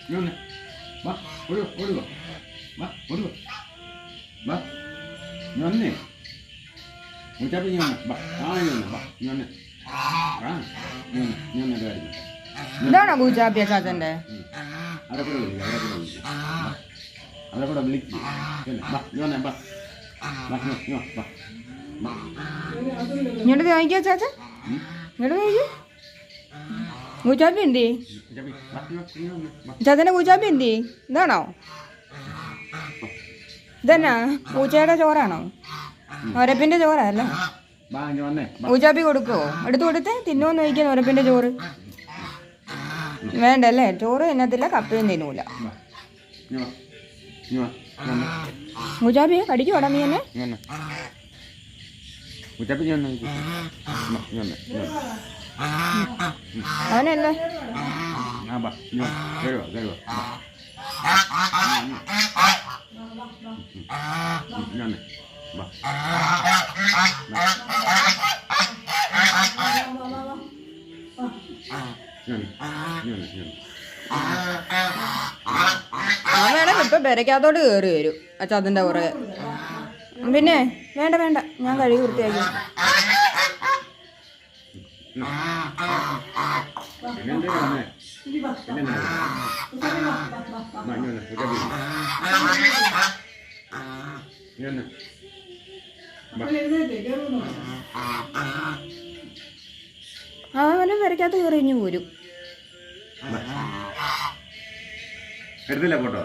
ഇങ്ങനെ വാ ഓടുക വാ ഓടുക വാ ഇങ്ങനെ മുച്ചാപ്പി ഇങ്ങനെ വാ ഇങ്ങനെ വാ ഇങ്ങനെ വാ ഇങ്ങനെ കാര്യം ഇതാണോ പൂച്ചാപ്പി ചാച്ചൻ്റെ? അവരെ കൂടെ വിളിക്കും വാ ഇങ്ങനെ വാ വാ വാ വാ ഇങ്ങോട്ട് ചോദിക്കാ ചാച്ചൻ, ഇങ്ങോട്ട് ചോദിക്കൂ. പൂച്ചാപ്പി എന്തി? ചാച്ചൻ്റെ പൂച്ചാപ്പി എന്തി? ഇതാണോ? ഇതന്നാ പൂച്ചയുടെ ചോറാണോ? ഒരപ്പിൻ്റെ ചോറല്ലേ? പൂച്ചാപ്പി കൊടുക്കുവോ? എടുത്ത് കൊടുത്ത് തിന്നോന്ന് ചോദിക്കാൻ ഒരപ്പിൻ്റെ ചോറ് വേണ്ടല്ലേ? ചോറ് തിന്നത്തില്ല, കപ്പയും തിന്നൂല. പൂച്ചാപ്പി കടിക്കുവാടാ നീ എന്നെ? അവനല്ലേ അവൻ ഇപ്പൊ പെരക്കകത്തോട്ട് കയറി വരും അച്ചാത്തിന്റെ പുറകെ. പിന്നെ വേണ്ട വേണ്ട, ഞാൻ കഴുകി വൃത്തിയാക്കി. അവനും പെരക്കകത്ത് കയറിഞ്ഞു പോരും. എടുത്തില്ല ഫോട്ടോ?